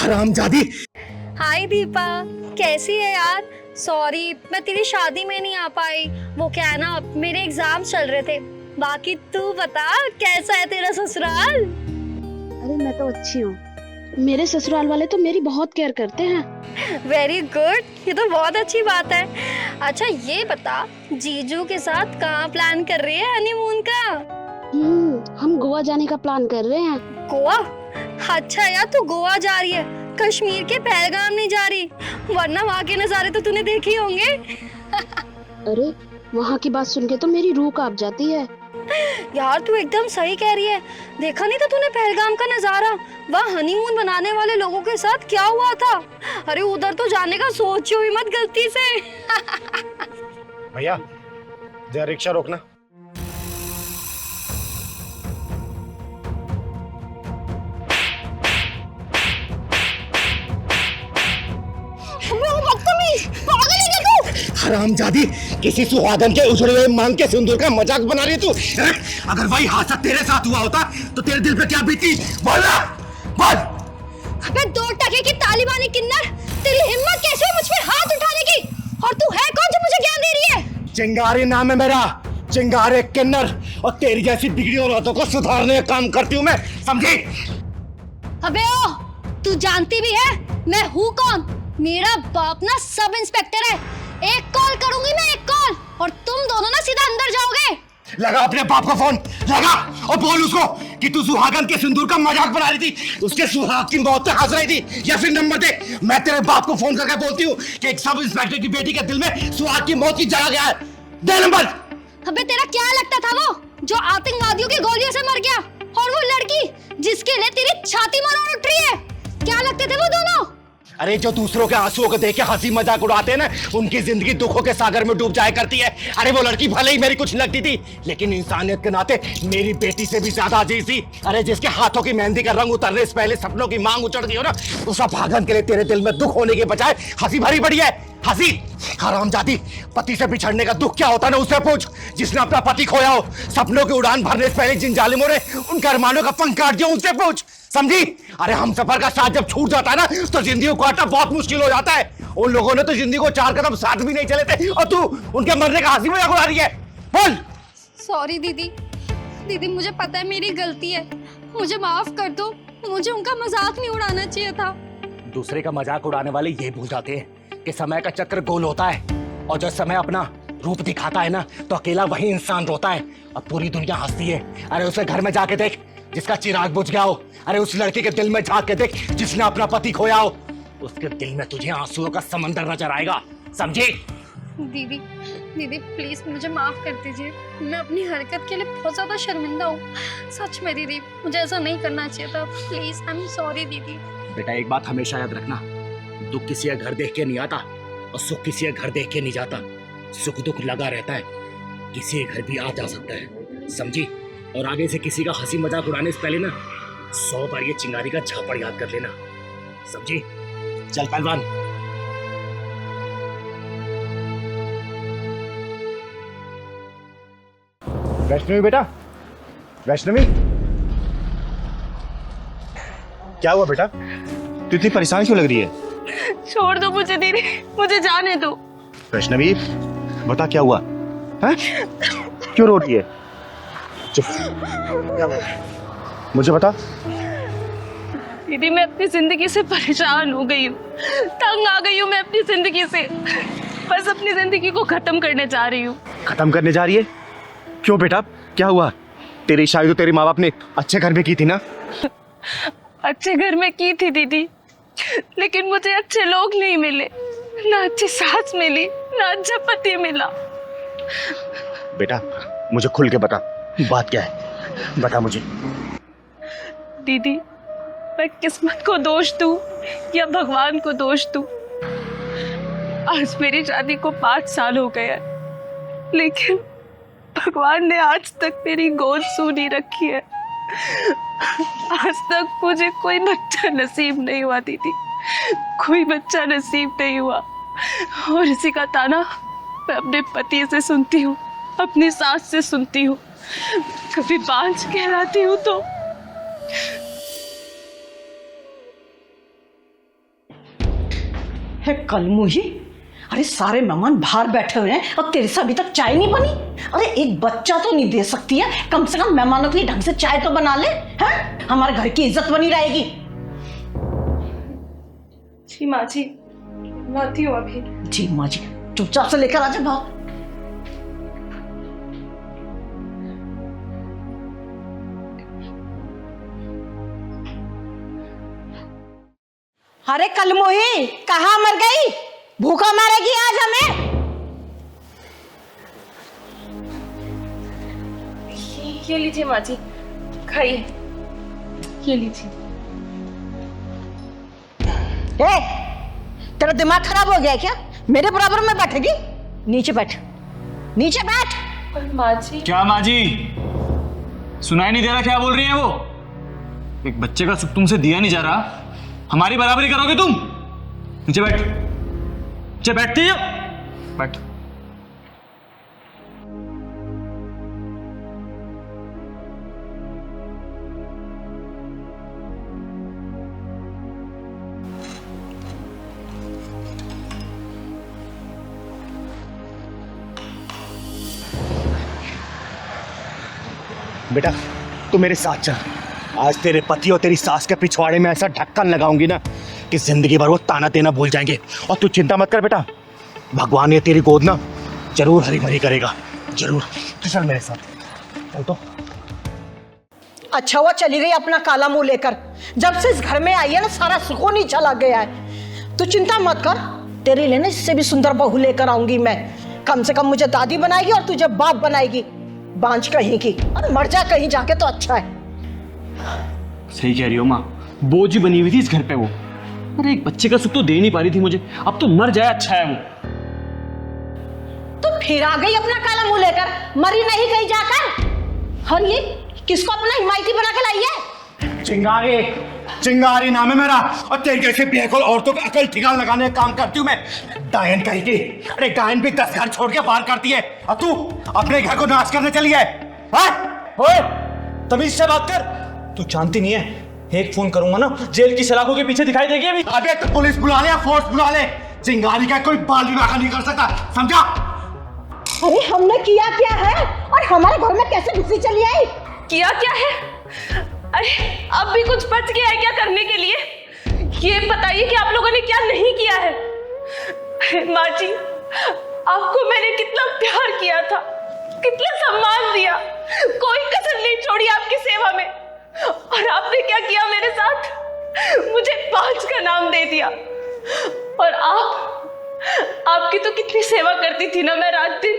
हरामजादी। हाय दीपा, कैसी है यार? सॉरी मैं तेरी शादी में नहीं आ पाई। वो क्या है ना, मेरे एग्जाम चल रहे थे। बाकी तू बता, कैसा है तेरा ससुराल? अरे मैं तो अच्छी हूँ। मेरे ससुराल वाले तो मेरी बहुत केयर करते हैं। वेरी गुड, ये तो बहुत अच्छी बात है। अच्छा ये बता, जीजू के साथ कहाँ प्लान कर रही है हनीमून का? हम गोवा जाने का प्लान कर रहे हैं। गोवा? अच्छा यार, तू गोवा जा रही है, कश्मीर के पहलगाम नहीं जा रही? वरना वहाँ के नज़ारे तो तूने देखे ही होंगे। अरे वहाँ की बात सुन के तो मेरी रूह कांप जाती है। यार तू एकदम सही कह रही है। देखा नहीं था तूने पहलगाम का नजारा? वहाँ हनीमून बनाने वाले लोगों के साथ क्या हुआ था? अरे उधर तो जाने का सोचो ही मत गलती से। भैया जरा रिक्शा रोकना। हरामजादी, किसी सुहागन के उछड़े हुए मांग के सिंदूर का मजाक बना रही है तू? अगर वही हादसा तेरे साथ हुआ होता तो तेरे दिल पे क्या बीती? बोल ना, बोल। अबे दो टके की तालिबानी किन्नर, तेरी हिम्मत कैसे है मुझ पे हाथ उठाने की? और तू है कौन जो मुझे ज्ञान दे रही है? चिंगारी नाम है मेरा, चिंगारे किन्नर। और तेरी जैसी बिगड़ी औरतों को सुधारने का काम करती हूँ मैं, समझी? अबे ओ, तू जानती भी है मैं हूँ कौन? मेरा बाप ना सब इंस्पेक्टर है। एक कॉल करूंगी मैं, एक कॉल, और तुम दोनों ना सीधा अंदर जाओगे। लगा अपने बाप का फोन, लगा और बोल उसको कि तू सुहागन के सिंदूर का मजाक बना रही थी, उसके सुहाग की मौत पे हंस रही थी। या फिर नंबर दे, मैं तेरे बाप को फोन करके बोलती हूँ कि एक सब इंस्पेक्टर की बेटी के दिल में सुहाग की मौत की जगह गया है। दे नंबर। अबे तेरा क्या लगता था वो जो आतंकवादियों की गोलियों से मर गया, और वो लड़की जिसके लिए तेरी छाती मरोड़ उठ रही है? क्या लगते थे वो दोनों? अरे जो दूसरों के आंसुओं को देख के हंसी मजाक उड़ाते हैं ना, उनकी जिंदगी दुखों के सागर में डूब जाया करती है। अरे वो लड़की भले ही मेरी कुछ लगती थी, लेकिन इंसानियत के नाते मेरी बेटी से भी ज्यादा अजीज थी। अरे जिसके हाथों की मेहंदी का रंग उतरने से पहले सपनों की मांग उचड़ गई हो ना, उस भागन के लिए तेरे दिल में दुख होने के बजाय हंसी भरी पड़ी है। हंसी। हरामजादी, पति से बिछड़ने का दुख क्या होता है ना उससे पूछ, जिसने अपना पति खोया हो। सपनों की उड़ान भरने से पहले जिन जालिमों ने उनके अरमानों का पंख काट दिया, उनसे पूछ, समझी? अरे हम सफर का साथ जब छूट जाता है ना, तो जिंदगी को काटना बहुत मुश्किल हो जाता है। उन लोगों ने तो जिंदगी को 4 कदम साथ भी नहीं चले थे, और तू उनके मरने का हंसी मजाक उड़ा रही है। बोल। सॉरी दीदी, दीदी मुझे पता है मेरी गलती है, मुझे माफ कर दो। मुझे उनका मजाक नहीं उड़ाना चाहिए था। दूसरे का मजाक उड़ाने वाले ये भूल जाते हैं कि समय का चक्र गोल होता है, और जब समय अपना रूप दिखाता है ना, तो अकेला वही इंसान रोता है और पूरी दुनिया हंसती है। अरे उसे घर में जाके देख जिसका चिराग बुझ गया हो। अरे उस लड़की के दिल में झांक के देख जिसने अपना पति खोया हो। उसके दिल में तुझे आंसुओं का समंदर नजर आएगा, समझी? दीदी, दीदी प्लीज मुझे माफ कर दीजिए। मैं अपनी हरकत के लिए बहुत ज्यादा शर्मिंदा हूँ। सच में दीदी, मुझे ऐसा नहीं करना चाहिए था। प्लीज, आई एम सॉरी दीदी। बेटा एक बात हमेशा याद रखना, दुख किसी का घर देख के नहीं आता और सुख किसी का घर देख के नहीं जाता। सुख दुख लगा रहता है, किसी के घर भी आ जा सकता है, समझी? और आगे से किसी का हंसी मजाक उड़ाने से पहले ना 100 बार ये चिंगारी का झापड़ याद कर लेना, समझी? चल पहलवान। वैष्णवी बेटा, वैष्णवी क्या हुआ बेटा? तू इतनी परेशान क्यों लग रही है? छोड़ दो मुझे दीदी, मुझे जाने दो। वैष्णवी बता क्या हुआ है? क्यों रो रही है? चुप, मुझे बता। दीदी मैं अपनी जिंदगी से परेशान हो गई हूँ, तंग आ गई हूँ मैं अपनी जिंदगी से। बस अपनी जिंदगी को खत्म करने जा रही हूँ। खत्म करने जा रही है? क्यों बेटा, क्या हुआ? तेरी शादी तो तेरे माँ बाप ने अच्छे घर में की थी ना? अच्छे घर में की थी दीदी, लेकिन मुझे अच्छे लोग नहीं मिले, ना अच्छी सास मिली, ना अच्छा पति मिला। बेटा मुझे खुल के बता, बात क्या है? बता मुझे। दीदी मैं किस्मत को दोष दूं या भगवान को दोष दूं? आज मेरी शादी को 5 साल हो गए हैं, लेकिन भगवान ने आज तक मेरी गोद सूनी रखी है। आज तक मुझे कोई बच्चा नसीब नहीं हुआ दीदी, कोई बच्चा नसीब नहीं हुआ। और इसी का ताना मैं अपने पति से सुनती हूँ, अपनी सास से सुनती हूँ, कभी बांझ कहलाती हूँ तो है कलमुही। अरे सारे मेहमान बाहर बैठे हुए हैं और तेरे से अभी तक चाय नहीं बनी। अरे एक बच्चा तो नहीं दे सकती है, कम से कम मेहमानों के लिए ढंग से चाय तो बना ले। हैं? हमारे घर की इज्जत बनी रहेगी। जी माँ जी, लाती हूँ अभी। जी माँ जी, चुपचाप से लेकर आ जा भाव। अरे कलमुही कहाँ मर गई? भूखा मारेगी आज हमें। ये लीजिए माँ जी, खाइए। ये लीजिए। ए, तेरा दिमाग खराब हो गया क्या? मेरे बराबर में बैठेगी? नीचे बैठ, नीचे बैठ। पर माँ जी। क्या माँ जी, सुनाई नहीं दे रहा क्या बोल रही है वो? एक बच्चे का सुख तुमसे दिया नहीं जा रहा, हमारी बराबरी करोगे तुम? नीचे बैठ, नीचे बैठती हो? बैठ। बेटा तू मेरे साथ चल। आज तेरे पति और तेरी सास के पिछवाड़े में ऐसा ढक्कन लगाऊंगी ना कि जिंदगी भर वो ताना देना भूल जाएंगे। और तू चिंता मत कर बेटा, भगवान ये तेरी गोद ना जरूर हरी भरी करेगा, जरूर। तो चल मेरे साथ चल। तो अच्छा हुआ चली गई अपना काला मुंह लेकर। जब से इस घर में आई है ना सारा सुकून ही चला गया है। तू चिंता मत कर, तेरे लिए ना इससे भी सुंदर बहू लेकर आऊंगी मैं। कम से कम मुझे दादी बनाएगी और तुझे बाप बनाएगी। बांझ कहीं की, और मर जा कहीं जाके तो अच्छा है। सही कह रही हो माँ, बोझ ही बनी हुई थी इस घर पे वो। अरे एक बच्चे का सुख तो दे नहीं पा रही थी मुझे, अब तो मर जाए अच्छा है वो। तो फिर आ गई अपना काला मुंह लेकर, मरी नहीं कहीं जाकर। और ये किसको अपना हिमायती बना के लाई है? चिंगारी, चिंगारी नाम है मेरा। और तेरे जैसे बेअकल औरतों का अकल ठिकाना लगाने का काम करती हूँ मैं। डायन कहीं की। अरे डायन भी 10 घर छोड़ के पार करती है, और तू अपने घर को नाश करने चली है। ओए, तमीज से बात कर। तू जानती नहीं है, एक फोन करूंगा ना जेल की सलाखों के पीछे दिखाई देगी अभी। अबे तो पुलिस बुला ले या फोर्स बुला ले, चिंगारी का कोई बाल भी बाका नहीं कर सकता, समझा? अरे हमने किया क्या है और हमारे घर में कैसे घुसी चली आई? किया क्या है? अरे अब भी कुछ बच गया है क्या करने के लिए? ये बताइए कि आप लोगों ने क्या नहीं किया है। अरे माँ जी, आपको मैंने कितना प्यार किया था, कितना सम्मान दिया, कोई कसर नहीं छोड़ी आपकी सेवा में। और आपने क्या किया मेरे साथ? मुझे 5 का नाम दे दिया। और आपकी तो कितनी सेवा करती थी ना मैं रात दिन।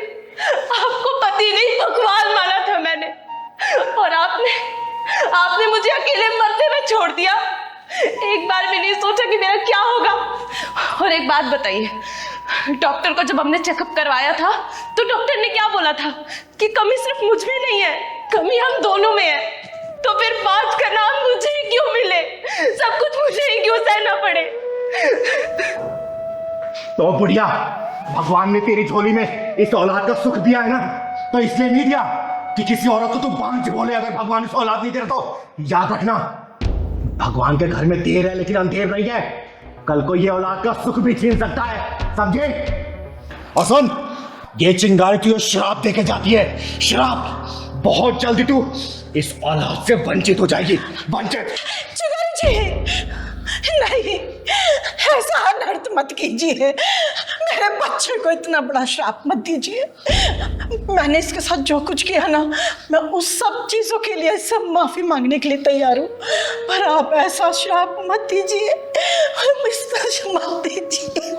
आपको पति नहीं भगवान माना था मैंने, और आपने मुझे अकेले मरते हुए छोड़ दिया। एक बार भी नहीं सोचा कि मेरा क्या होगा। और एक बात बताइए, डॉक्टर को जब हमने चेकअप करवाया था तो डॉक्टर ने क्या बोला था कि कमी सिर्फ मुझ में नहीं है, कमी हम दोनों में है। तो फिर 5 का नाम मुझे ही क्यों मिले? सब कुछ मुझे ही क्यों सहना पड़े? तो बुढ़िया, भगवान ने तेरी झोली में इस औलाद का सुख दिया है ना, तो इसलिए नहीं दिया कि किसी औरत को तू बांझ बोले। अगर भगवान इस औलाद नहीं दे रहा तो याद रखना, भगवान के घर में देर है लेकिन अंधेर नहीं है। कल को ये औलाद का सुख भी छीन सकता है, समझे? और सुन, ये चिंगारी तुझे श्राप देके जाती है, श्राप। बहुत जल्दी तू इस औलाद से वंचित हो जाएगी, वंचित। चिंगारी जी, नहीं, ऐसा अनर्थ मत कीजिए। मेरे बच्चे को इतना बड़ा श्राप मत दीजिए। मैंने इसके साथ जो कुछ किया ना, मैं उस सब चीजों के लिए सब माफी मांगने के लिए तैयार हूँ, पर आप ऐसा श्राप मत दीजिए, मत दीजिए।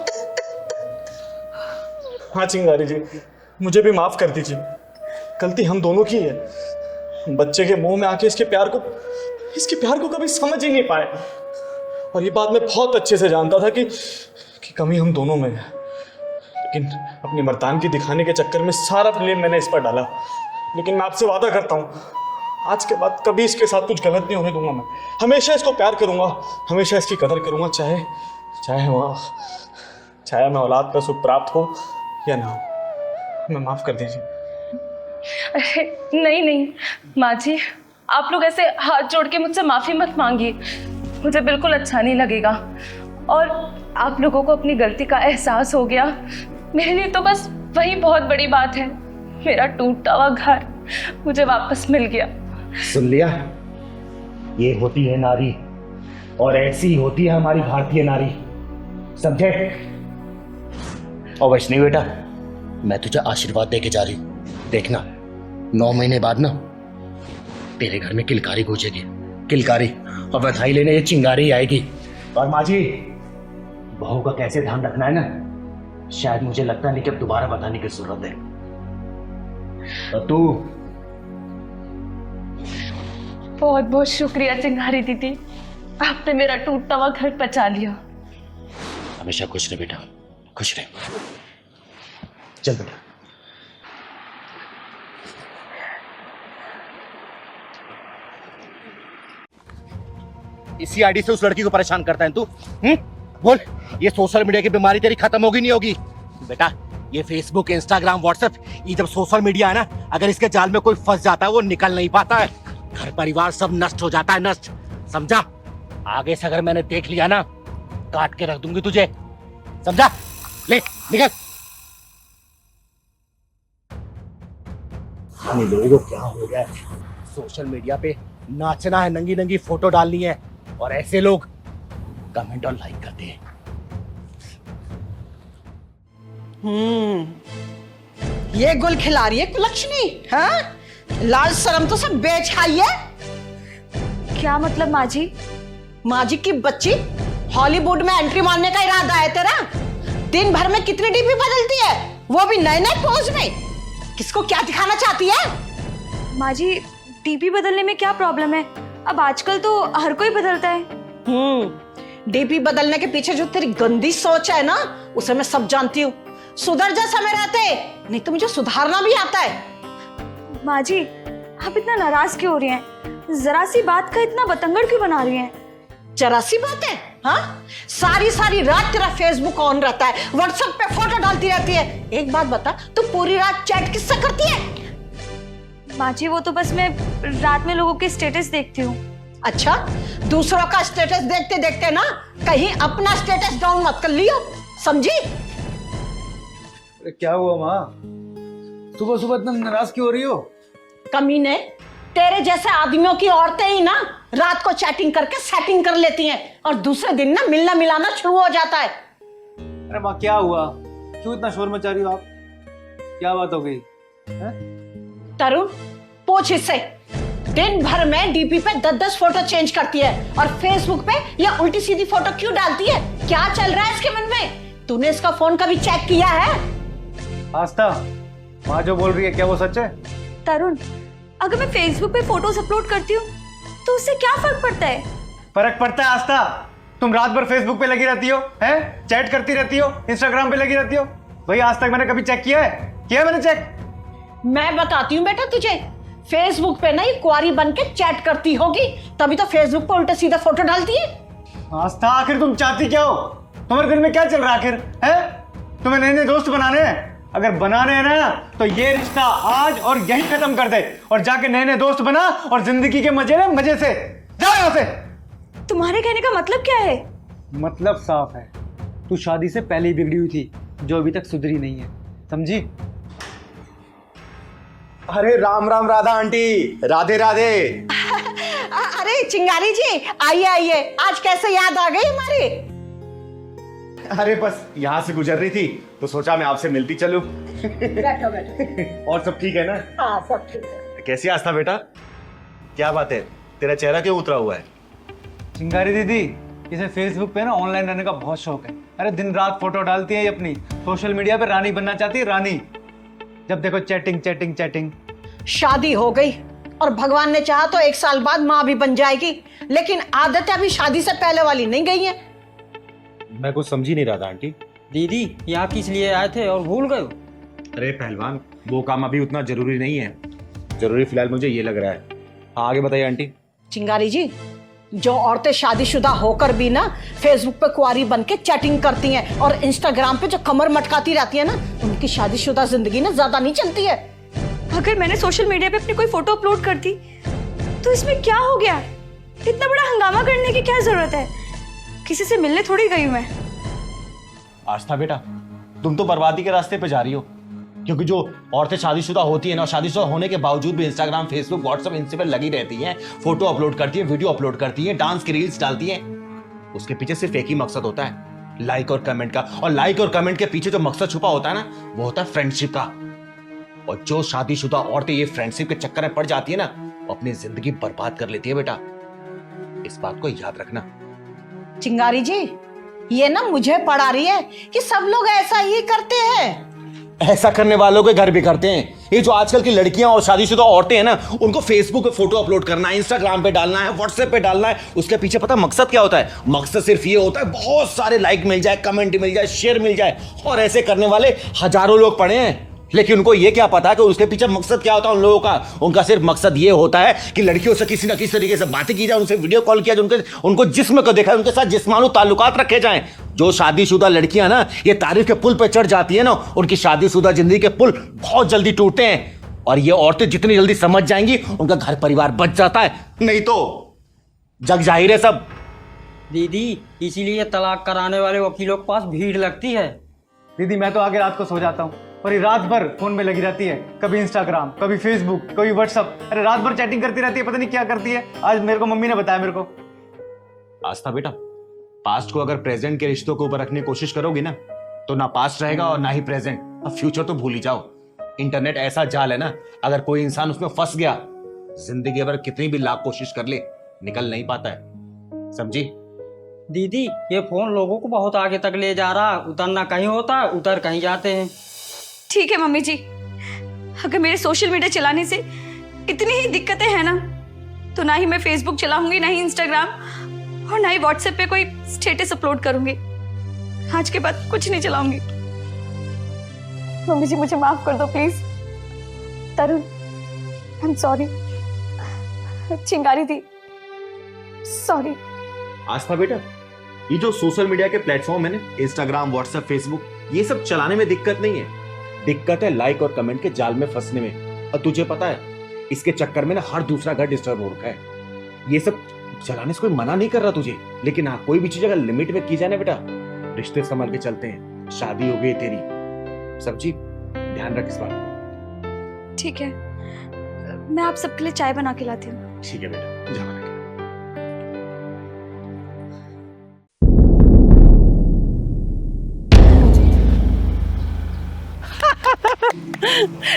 हाँ चिंगारी जी, मुझे भी माफ कर दीजिए, गलती हम दोनों की है। बच्चे के मुंह में आके इसके प्यार को कभी समझ ही नहीं पाए। और ये बात मैं बहुत अच्छे से जानता था कि कमी हम दोनों में है, लेकिन अपनी मर्दानगी दिखाने के चक्कर में सारा ब्लेम मैंने इस पर डाला। लेकिन मैं आपसे वादा करता हूँ, आज के बाद कभी इसके साथ कुछ गलत नहीं होने दूंगा। मैं हमेशा इसको प्यार करूँगा, हमेशा इसकी कदर करूँगा, चाहे मैं औलाद का सुख प्राप्त हो या ना हो। मैं माफ़ कर दीजिए। अरे नहीं माँ जी, आप लोग ऐसे हाथ जोड़ के मुझसे माफ़ी मत मांगिए, मुझे बिल्कुल अच्छा नहीं लगेगा। और आप लोगों को अपनी गलती का एहसास हो गया, मेरे लिए तो बस वही बहुत बड़ी बात है। मेरा टूटा हुआ घर मुझे वापस मिल गया। सुन लिया, ये होती है नारी, और ऐसी होती है हमारी भारतीय नारी, समझे? और वैष्णवी बेटा, मैं तुझे आशीर्वाद देके जा रही हूं। देखना 9 महीने बाद ना तेरे घर में किलकारी गूंजेगी, किलकारी, और बधाई लेने ये चिंगारी आएगी। और माँ जी, बहू का कैसे ध्यान रखना है ना, शायद मुझे लगता नहीं कि अब दोबारा बताने की जरूरत है। और तू बहुत बहुत शुक्रिया चिंगारी दीदी, आपने मेरा टूटा हुआ घर बचा लिया। हमेशा खुश रहे बेटा, खुश रहे। चल बेटा। इसी आईडी से उस लड़की को परेशान करता है तू? बोल, ये सोशल मीडिया की बीमारी तेरी खत्म होगी नहीं होगी? बेटा, ये फेसबुक, इंस्टाग्राम, व्हाट्सएप, ये जब सोशल मीडिया है ना, अगर इसके जाल में कोई फंस जाता है वो निकल नहीं पाता है। घर परिवार सब नष्ट हो जाता है, नष्ट, समझा? आगे से अगर मैंने देख लिया ना, काट के रख दूंगी तुझे, समझा? ले निकल। लोगों को क्या हो गया है, सोशल मीडिया पे नाचना है, नंगी नंगी फोटो डालनी है, और ऐसे लोग कमेंट और लाइक करते हैं। ये गुल खिला रही है कुलक्षणी, हाँ? लाज शर्म तो सब बेच खाई है। क्या मतलब माँ जी? माँ जी की बच्ची, हॉलीवुड में एंट्री मारने का इरादा है तेरा? दिन भर में कितनी डीपी बदलती है, वो भी नए नए पोज में। किसको क्या दिखाना चाहती है? माँ जी, डीपी बदलने में क्या प्रॉब्लम है? अब आजकल तो हर कोई बदलता है। डीपी बदलने के पीछे जो तेरी गंदी सोच है ना, उसे मैं सब जानती हूँ। सुधर जा समय रहते, नहीं तो मुझे सुधारना भी आता है। माँ जी, आप इतना नाराज क्यों हो रही हैं? जरा सी बात का इतना बतंगड़ क्यों बना रही हैं? जरा सी बात है, हाँ? सारी सारी रात तेरा फेसबुक ऑन रहता है, व्हाट्सएप पे फोटो डालती रहती है। एक बात बता, तू पूरी रात चैट किससे करती है? माँ जी, वो तो बस मैं रात में लोगों के स्टेटस देखती हूँ। अच्छा, दूसरों का स्टेटस देखते देखते ना कहीं अपना स्टेटस डाउन मत कर लियो, समझी? क्या हुआ माँ, सुबह सुबह इतना नाराज क्यों हो रही हो? कमीने, तेरे जैसे आदमियों की औरतें ही ना रात को चैटिंग करके सेटिंग कर लेती हैं, और दूसरे दिन ना मिलना मिलाना शुरू हो जाता है। अरे माँ, क्या हुआ, क्यों इतना शोर मचा रही हो आप? क्या बात हो गई? तरुण, पूछ इससे, दिन भर में डीपी पे 10-10 फोटो चेंज करती है, और फेसबुक पे या उल्टी सीधी फोटो क्यों डालती है? क्या चल रहा है इसके मन में? तूने इसका फोन कभी चेक किया है? आस्था, माँ जो बोल रही है क्या वो सच है? तरुण, अगर मैं फेसबुक पे फोटोज अपलोड करती हूँ तो उससे क्या फर्क पड़ता है? फर्क पड़ता है आस्था, तुम रात भर फेसबुक पे लगी रहती हो, हैं? चैट करती रहती हो, इंस्टाग्राम पे लगी रहती हो। भाई आज तक मैंने कभी चेक किया है? किया है मैंने चेक? मैं बताती हूँ बेटा तुझे, फेसबुक पे ना ये कुंवारी बन के चैट करती होगी, तभी तो फेसबुक पे उल्टे सीधे फोटो डालती है। आस्था, आखिर तुम चाहती क्या हो? तुम्हारे दिल में क्या चल रहा है आखिर, है? तुम्हें नए नए दोस्त बनाने हैं? अगर बनाने हैं ना तो ये रिश्ता आज और यहीं खत्म कर दे, और जाके नए नए दोस्त बना और जिंदगी के मजे ले, मजे से। जाओ यहाँ से। तुम्हारे कहने का मतलब क्या है? मतलब साफ है, तू शादी से पहले ही बिगड़ी हुई थी, जो अभी तक सुधरी नहीं है, समझी? अरे राम राम राधा आंटी, राधे राधे। अरे चिंगारी जी, आइए आइए, आज कैसे याद आ गई हमारी? अरे बस यहाँ से गुजर रही थी तो सोचा मैं आपसे मिलती चलूं। बैठो बैठो। और सब ठीक है ना? हाँ सब ठीक है। कैसी आस्था बेटा, क्या बात है, तेरा चेहरा क्यों उतरा हुआ है? चिंगारी दीदी, इसे फेसबुक पे ना ऑनलाइन रहने का बहुत शौक है। अरे दिन रात फोटो डालती है अपनी, सोशल मीडिया पे रानी बनना चाहती है, रानी। जब देखो चैटिंग चैटिंग चैटिंग। शादी हो गई और भगवान ने चाहा तो 1 साल बाद माँ भी बन जाएगी, लेकिन आदतें अभी शादी से पहले वाली नहीं गई हैं। मैं कुछ समझी नहीं रहा था आंटी। दीदी, यहाँ किस लिए आए थे और भूल गए? अरे पहलवान, वो काम अभी उतना जरूरी नहीं है, जरूरी फिलहाल मुझे ये लग रहा है। हाँ आगे बताइए आंटी। चिंगारी जी, जो औरतें शादीशुदा होकर भी ना फेसबुक पे कुंवारी बन के चैटिंग करती हैं और इंस्टाग्राम पे जो कमर मटकाती रहती है ना, उनकी शादीशुदा जिंदगी ना ज्यादा नहीं चलती है। अगर मैंने सोशल मीडिया पे अपनी कोई फोटो अपलोड कर दी तो इसमें क्या हो गया? इतना बड़ा हंगामा करने की क्या जरूरत है? किसी से मिलने थोड़ी गई मैं। आस्था बेटा, तुम तो बर्बादी के रास्ते पे जा रही हो, क्योंकि जो औरतें शादीशुदा होती है ना, शादीशुदा होने के बावजूद भी इंस्टाग्राम, फेसबुक, व्हाट्सएप, इनसे पे लगी रहती हैं, फोटो अपलोड करती हैं, वीडियो अपलोड करती हैं, डांस की रील्स डालती हैं, उसके पीछे सिर्फ एक ही मकसद होता है, लाइक और कमेंट का। और लाइक और कमेंट के पीछे जो मकसद छुपा होता है ना, वो होता है फ्रेंडशिप का। और जो शादीशुदा औरतें ये फ्रेंडशिप के चक्कर में पड़ जाती है ना, वो अपनी जिंदगी बर्बाद कर लेती है बेटा, इस बात को याद रखना। चिंगारी जी, ये ना मुझे पढ़ा रही है कि सब लोग ऐसा ही करते हैं। ऐसा करने वालों के घर भी करते हैं। ये जो आजकल की लड़कियां और शादीशुदा औरतें हैं ना, उनको फेसबुक पे फोटो अपलोड करना है, इंस्टाग्राम पे डालना है, व्हाट्सएप पे डालना है, उसके पीछे पता मकसद क्या होता है? मकसद सिर्फ ये होता है बहुत सारे लाइक मिल जाए, कमेंट मिल जाए, शेयर मिल जाए। और ऐसे करने वाले हजारों लोग पड़े हैं, लेकिन उनको ये क्या पता है कि उसके पीछे मकसद क्या होता है उन लोगों का? उनका सिर्फ मकसद ये होता है कि लड़कियों से किसी ना किसी तरीके से बातें की जाए, उनसे वीडियो कॉल किया जाए, उनको जिस्म को देखा, उनके साथ जिस्मानी ताल्लुकात रखे जाएं। जो शादीशुदा लड़कियां ना ये तारीफ के पुल पे चढ़ जाती है ना, उनकी शादीशुदा जिंदगी के पुल बहुत जल्दी टूटते हैं। और ये औरतें जितनी जल्दी समझ जाएंगी, उनका घर परिवार बच जाता है, नहीं तो जग जाहिर है सब। दीदी, इसीलिए तलाक कराने वाले वकीलों के पास भीड़ लगती है। दीदी मैं तो आगे रात को सो जाता हूँ और ये रात भर फोन में लगी रहती है, कभी इंस्टाग्राम, कभी फेसबुक, कभी व्हाट्सअप। अरे रात भर चैटिंग करती रहती है, पता नहीं क्या करती है। आज मेरे को मम्मी ने बताया मेरे को। आस्था बेटा, पास्ट को अगर प्रेजेंट के रिश्तों के ऊपर रखने की कोशिश करोगी ना, तो ना पास्ट रहेगा और ना ही प्रेजेंट। अब फ्यूचर तो भूल ही जाओ। इंटरनेट ऐसा जाल है ना, अगर कोई इंसान उसमें फंस गया, जिंदगी भर कितनी भी लाख कोशिश कर ले, निकल नहीं पाता है, समझी? दीदी, ये फोन लोगों को बहुत आगे तक ले जा रहा है। उतरना कहीं होता है, उतर कहीं जाते हैं। ठीक है मम्मी जी, अगर मेरे सोशल मीडिया चलाने से इतनी ही दिक्कतें हैं ना, तो ना ही मैं फेसबुक चलाऊंगी, ना ही इंस्टाग्राम और ना ही व्हाट्सएप पे कोई स्टेटस अपलोड करूंगी। आज के बाद कुछ नहीं चलाऊंगी। मम्मी जी मुझे माफ कर दो please. Tarun, I am sorry. चिंगारी दी, सॉरी। आस्था बेटा, ये जो सोशल मीडिया के प्लेटफॉर्म है ना, इंस्टाग्राम, व्हाट्सएप, फेसबुक, ये सब चलाने में दिक्कत नहीं है, दिक्कत है लाइक और कमेंट के जाल में फंसने में। और तुझे पता है, इसके चक्कर में ना हर दूसरा घर डिस्टर्ब हो रखा है। ये सब चलाने से कोई मना नहीं कर रहा तुझे, लेकिन हाँ, कोई भी चीज अगर लिमिट में की जाए ना बेटा, रिश्ते संभल के चलते हैं। शादी हो गई तेरी, सब्जी, ध्यान रख इस बात। ठीक है, मैं आप सबके लिए चाय बना के लाती हूँ। ठीक है बेटा, जा बना के।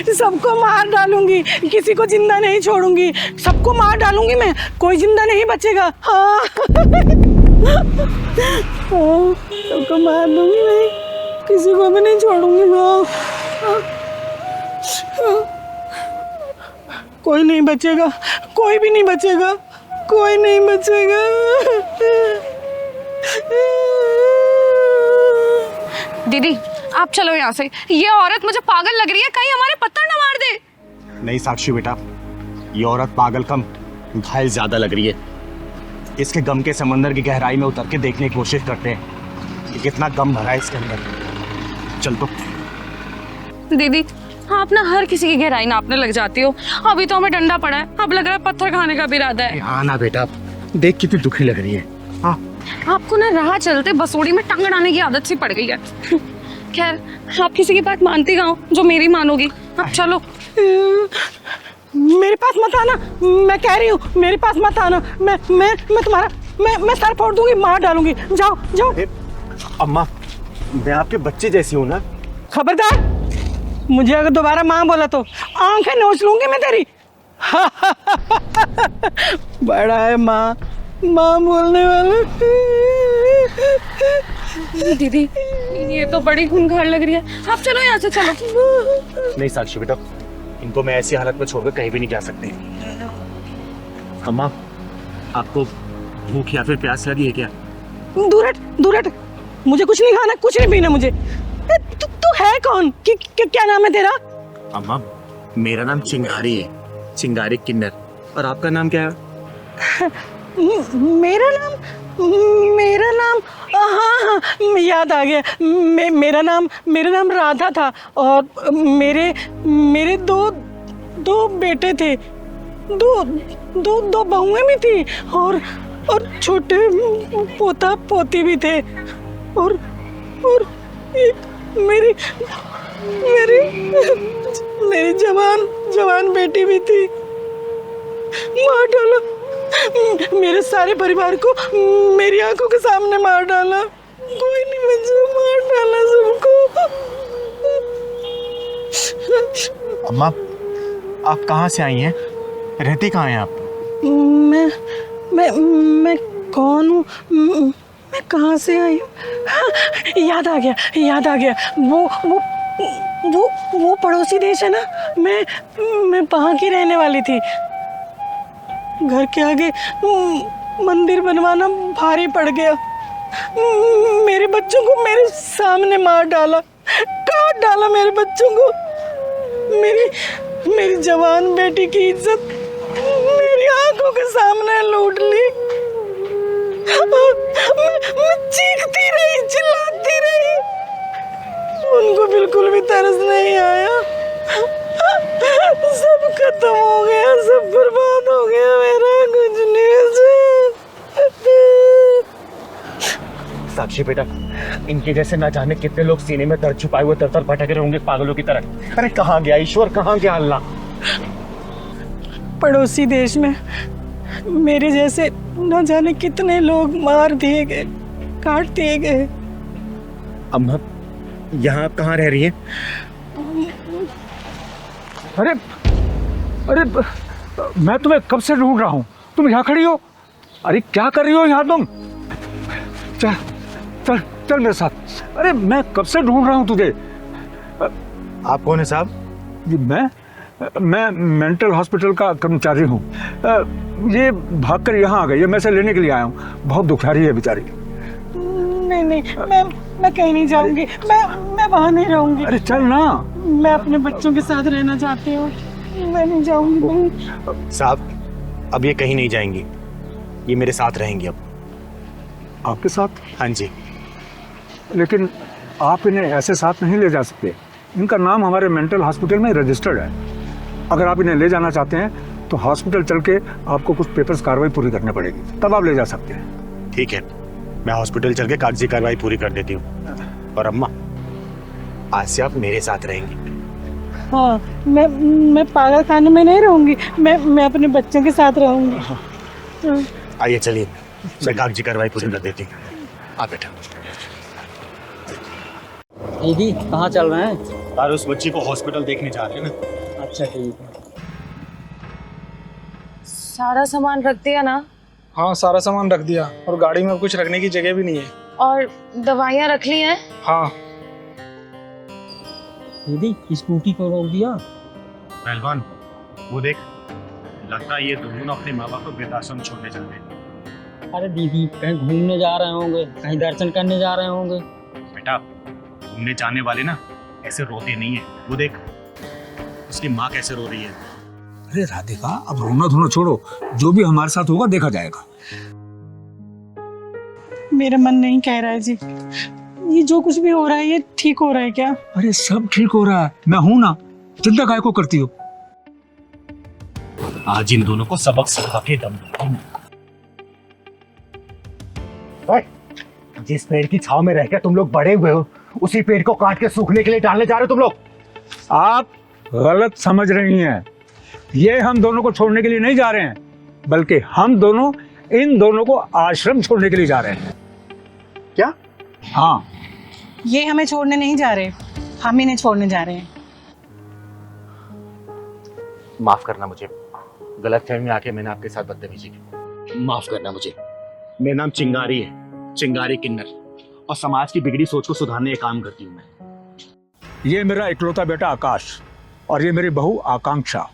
सबको मार डालूंगी, किसी को जिंदा नहीं छोड़ूंगी, सबको मार डालूंगी मैं, कोई जिंदा नहीं बचेगा। हाँ सबको मार दूंगी मैं, किसी को भी नहीं छोड़ूंगी मैं। कोई नहीं बचेगा, कोई भी नहीं बचेगा, कोई नहीं बचेगा। दीदी आप चलो यहाँ से, ये औरत मुझे पागल लग रही है, कहीं हमारे पत्थर न मार दे। नहीं साक्षी बेटा, ये औरत पागल कम, घायल ज्यादा लग रही है। इसके गम के समंदर की गहराई में उतर के देखने की कोशिश करते हैं कि कितना गम भरा है इसके अंदर। चल तो। दीदी आप ना हर किसी की गहराई नापने लग जाती हो। अभी तो हमें डंडा पड़ा है, अब लग रहा है पत्थर खाने का भी इरादा है। हाँ ना बेटा, देख कितनी दुखी लग रही है। हाँ, आपको ना राह चलते बसोड़ी में टंग अड़ाने की आदत सी पड़ गई है। खैर, आप किसी की बात मानती कहाँ हो जो मेरी मानोगी। अब चलो। मेरे पास मत आना, मैं कह रही हूँ मेरे पास मत आना। मैं तुम्हारा मैं सर फोड़ दूंगी, मार डालूंगी। जाओ जाओ। अम्मा, मैं आपके बच्चे जैसी हूँ ना। खबरदार, मुझे अगर दोबारा माँ बोला तो आंखें नोच लूंगी मैं तेरी। बड़ा है माँ, माँ बोलने वाला। दीदी ये तो बड़ी खूंखार लग रही है, आप चलो यहाँ से, चलो। नहीं साक्षी बेटा, इनको मैं ऐसी हालत में छोड़कर कहीं भी नहीं जा सकते। अम्मा, आपको भूख या फिर प्यास लगी है क्या? दूर हट, दूर हट, मुझे कुछ नहीं खाना, कुछ नहीं पीना मुझे। तू है कौन? क्या नाम है तेरा? अम्मा, मेरा नाम चिंगारी है, चिंगारी किन्नर। और आपका नाम क्या है? मेरा नाम हाँ, याद आ गया। मेरा नाम राधा था और मेरे दो बेटे थे, दो बहुएं भी थी और छोटे पोता पोती भी थे और एक मेरी मेरी मेरी जवान बेटी भी थी, मार डाला। मेरे सारे परिवार को मेरी आंखों के सामने मार डाला। कोई नहीं बचा, मार डाला सबको। अम्मा, आप कहाँ से आई हैं? रहती कहाँ हैं आप? मैं कौन हूँ? मैं कहाँ से आई हूँ? हाँ, याद आ गया। वो पड़ोसी देश है ना, मैं वहाँ की रहने वाली थी। घर के आगे मंदिर बनवाना भारी पड़ गया। मेरे बच्चों को मेरे सामने मार डाला, काट डाला मेरे बच्चों को। मेरी जवान बेटी की इज्जत मेरी आंखों के सामने लूट ली। मैं चीखती रही, चिल्लाती रही, उनको बिल्कुल भी तरस नहीं आया। सब खत्म हो गया, सब बर्बाद हो गया, मेरा कुछ नहीं। साक्षी बेटा, इनके जैसे ना जाने कितने लोग सीने में दर्द छुपाए हुए तर भटक रहे होंगे पागलों की तरह। अरे कहाँ गया ईश्वर, कहाँ गया अल्लाह? पड़ोसी देश में मेरे जैसे न जाने कितने लोग मार दिए गए, काट दिए गए। अम्मा, यहाँ आप कहाँ रह रही हैं? अरे मैं तुम्हें कब से ढूंढ रहा हूँ, तुम यहाँ खड़ी हो। अरे क्या कर रही हो यहाँ तुम? चल चल चल मेरे साथ। अरे मैं कब से ढूंढ रहा हूँ तुझे। आप कौन है साहब? ये मैं मेंटल हॉस्पिटल का कर्मचारी हूँ। ये भागकर यहाँ आ गई है, मैं इसे लेने के लिए आया हूँ। बहुत दुखियारी है बेचारी। नहीं, मैं कहीं नहीं जाऊंगी। मैं वहाँ नहीं रहूंगी। अरे चल ना। मैं अपने बच्चों के साथ रहना चाहती हूँ, मैं नहीं जाऊंगी। साहब, अब ये कहीं नहीं जाएंगी, ये मेरे साथ रहेंगी अब। आपके साथ? हाँ जी। लेकिन आप इन्हें ऐसे साथ नहीं ले जा सकते। इनका नाम हमारे मेंटल हॉस्पिटल में रजिस्टर्ड है। अगर आप इन्हें ले जाना चाहते हैं तो हॉस्पिटल चल के आपको कुछ पेपर्स कार्रवाई पूरी करनी पड़ेगी, तब आप ले जा सकते हैं। ठीक है, मैं हॉस्पिटल चल के कागजी कार्रवाई पूरी कर देती हूँ। और अम्मा, आज से आप मेरे साथ रहेंगी। हाँ, मैं पागल खाने में नहीं रहूंगी, मैं अपने बच्चों के साथ रहूंगी। आइए चलिए, मैं कागजी कार्रवाई पूरी कर देती हूँ। आप बेटा। दीदी कहाँ चल रहे हैं? यार, उस बच्ची को हॉस्पिटल देखने जा रहे हैं ना। अच्छा ठीक है। सारा सामान रख दिया ना? हाँ, सारा सामान रख दिया, और गाड़ी में कुछ रखने की जगह भी नहीं है। और दवाइयाँ रख ली हैं? हाँ। दीदी स्कूटी को रोक दिया। पहलवान, वो देख, लगता है ये दोनों अपने माँ बाप को वृद्धाश्रम छोड़ने जा रहे हैं। अरे दीदी कहीं घूमने जा रहे होंगे, कहीं दर्शन करने जा रहे होंगे। बेटा, घूमने जाने वाले ना ऐसे रोते नहीं है। वो देख, उसकी माँ कैसे रो रही है। अरे राधिका, अब रोना धोना छोड़ो, जो भी हमारे साथ होगा देखा जाएगा। मेरा मन नहीं कह रहा है जी, ये जो कुछ भी हो रहा है ये ठीक हो रहा है क्या? अरे सब ठीक हो रहा है, मैं हूं ना, चिंता काहे को करती हो? आज इन दोनों को सबक सिखा के दम दूंगा। जिस पेड़ की छाव में रहकर तुम लोग बड़े हुए हो, उसी पेड़ को काट के सूखने के लिए डालने जा रहे हो तुम लोग। आप गलत समझ रही हैं। ये हम दोनों को छोड़ने के लिए नहीं जा रहे हैं, बल्कि हम दोनों इन दोनों को आश्रम छोड़ने के लिए जा रहे हैं। क्या? हाँ। ये हमें छोड़ने नहीं जा रहे, हम इन्हें छोड़ने जा रहे हैं। माफ करना मुझे, गलतफहमी में आके मैंने आपके साथ बदतमीजी की। माफ करना मुझे। मेरा नाम चिंगारी है, चिंगारी किन्नर, और समाज की बिगड़ी सोच को सुधारने का काम करती हूँ मैं। ये मेरा इकलौता बेटा आकाश, और ये मेरी बहू आकांक्षा।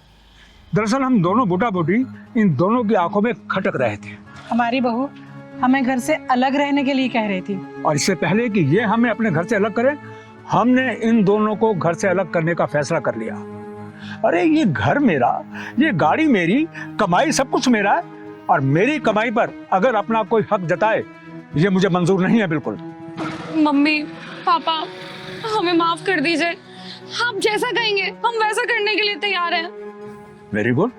दरअसल हम दोनों बूटा बूटी इन दोनों की आंखों में खटक रहे थे। हमारी बहू हमें घर से अलग रहने के लिए कह रही थी, और इससे पहले कि ये हमें अपने घर से अलग करें, हमने इन दोनों को घर से अलग करने का फैसला कर लिया। अरे ये घर मेरा, ये गाड़ी मेरी, कमाई सब कुछ मेरा है, और मेरी कमाई पर अगर अपना कोई हक जताए, ये मुझे मंजूर नहीं है बिल्कुल। मम्मी पापा हमें माफ कर दीजिए, आप जैसा कहेंगे हम वैसा करने के लिए तैयार हैं। वेरी गुड,